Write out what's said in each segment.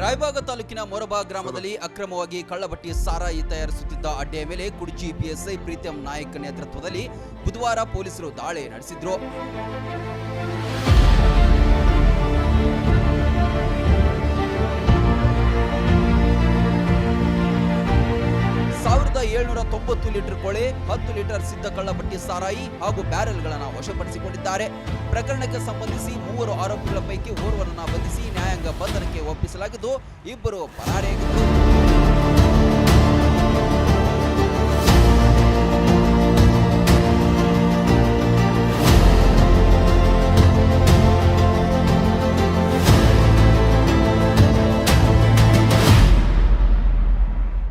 ರಾಯಬಾಗ ತಾಲೂಕಿನ ಮೊರಬಾ ಗ್ರಾಮದಲ್ಲಿ ಅಕ್ರಮವಾಗಿ ಕಳ್ಳಬಟ್ಟಿ ಸಾರಾಯಿ ತಯಾರಿಸುತ್ತಿದ್ದ ಅಡ್ಡೆಯ ಮೇಲೆ ಕುಡ್ಚಿ ಪಿಎಸ್ಐ ಪ್ರೀತಂ ನಾಯಕ್ ನೇತೃತ್ವದಲ್ಲಿ ಬುಧವಾರ ಪೊಲೀಸರು ದಾಳಿ ನಡೆಸಿದ್ರು. 1790 ಲೀಟರ್ ಕೊಳೆ, 10 ಲೀಟರ್ ಸಿದ್ಧ ಕಳ್ಳಬಟ್ಟಿ ಸಾರಾಯಿ ಹಾಗೂ ಬ್ಯಾರೆಲ್ಗಳನ್ನು ವಶಪಡಿಸಿಕೊಂಡಿದ್ದಾರೆ. ಪ್ರಕರಣಕ್ಕೆ ಸಂಬಂಧಿಸಿ 3 ಆರೋಪಿಗಳ ಪೈಕಿ ಓರ್ವನನ್ನು ಬಂಧಿಸಿ ನ್ಯಾಯಾಂಗ ಬಂಧನಕ್ಕೆ ಒಪ್ಪಿಸಲಾಗಿದ್ದು ಇಬ್ಬರು ಪರಾರಿಯಾಗಿದ್ದರು.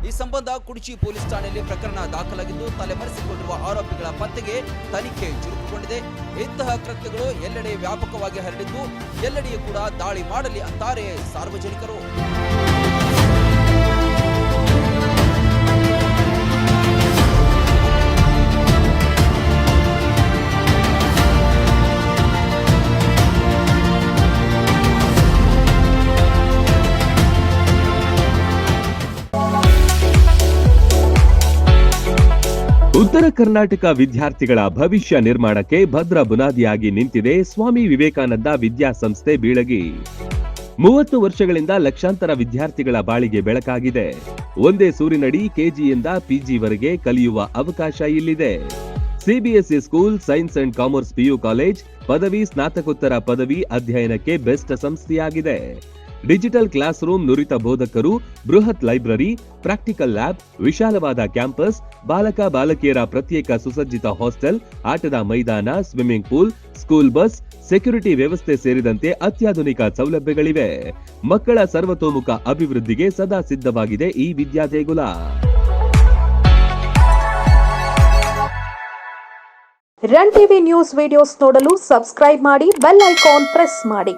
ಈ ಸಂಬಂಧ ಕುಡ್ಚಿ ಪೊಲೀಸ್ ಠಾಣೆಯಲ್ಲಿ ಪ್ರಕರಣ ದಾಖಲಾಗಿದ್ದು ತಲೆಮರೆಸಿಕೊಂಡಿರುವ ಆರೋಪಿಗಳ ಪತ್ತೆಗೆ ತನಿಖೆ ಚುರುಕುಗೊಂಡಿದೆ. ಇಂತಹ ಕೃತ್ಯಗಳು ಎಲ್ಲೆಡೆ ವ್ಯಾಪಕವಾಗಿ ಹರಡಿದ್ದು ಎಲ್ಲೆಡೆಯೂ ಕೂಡ ದಾಳಿ ಮಾಡಲಿ ಅಂತಾರೆ ಸಾರ್ವಜನಿಕರು. ಉತ್ತರ ಕರ್ನಾಟಕ ವಿದ್ಯಾರ್ಥಿಗಳ ಭವಿಷ್ಯ ನಿರ್ಮಾಣಕ್ಕೆ ಭದ್ರ ಬುನಾದಿಯಾಗಿ ನಿಂತಿದೆ ಸ್ವಾಮಿ ವಿವೇಕಾನಂದ ವಿದ್ಯಾಸಂಸ್ಥೆ ಬೀಳಗಿ. 30 ವರ್ಷಗಳಿಂದ ಲಕ್ಷಾಂತರ ವಿದ್ಯಾರ್ಥಿಗಳ ಬಾಳಿಗೆ ಬೆಳಕಾಗಿದೆ. ಒಂದೇ ಸೂರಿನಡಿ ಕೆಜಿಯಿಂದ ಪಿಜಿವರೆಗೆ ಕಲಿಯುವ ಅವಕಾಶ ಇಲ್ಲಿದೆ. CBSE school, science and commerce PU college, ಪದವಿ, ಸ್ನಾತಕೋತ್ತರ ಪದವಿ ಅಧ್ಯಯನಕ್ಕೆ ಬೆಸ್ಟ್ ಸಂಸ್ಥೆಯಾಗಿದೆ. ಡಿಜಿಟಲ್ ಕ್ಲಾಸ್ ರೂಮ್, ನುರಿತ ಬೋಧಕರು, ಬೃಹತ್ ಲೈಬ್ರರಿ, ಪ್ರಾಕ್ಟಿಕಲ್ ಲ್ಯಾಬ್, ವಿಶಾಲವಾದ ಕ್ಯಾಂಪಸ್, ಬಾಲಕ ಬಾಲಕಿಯರ ಪ್ರತ್ಯೇಕ ಸುಸಜ್ಜಿತ ಹಾಸ್ಟೆಲ್, ಆಟದ ಮೈದಾನ, swimming pool, school bus, security ವ್ಯವಸ್ಥೆ ಸೇರಿದಂತೆ ಅತ್ಯಾಧುನಿಕ ಸೌಲಭ್ಯಗಳಿವೆ. ಮಕ್ಕಳ ಸರ್ವತೋಮುಖ ಅಭಿವೃದ್ಧಿಗೆ ಸದಾ ಸಿದ್ಧವಾಗಿದೆ ಈ ವಿದ್ಯಾದೇಗುಲ. ರನ್ ಟಿವಿ ನ್ಯೂಸ್ ವಿಡಿಯೋಸ್ ನೋಡಲು ಸಬ್ಸ್ಕ್ರೈಬ್ ಮಾಡಿ, ಬೆಲ್ ಐಕಾನ್ ಪ್ರೆಸ್ ಮಾಡಿ.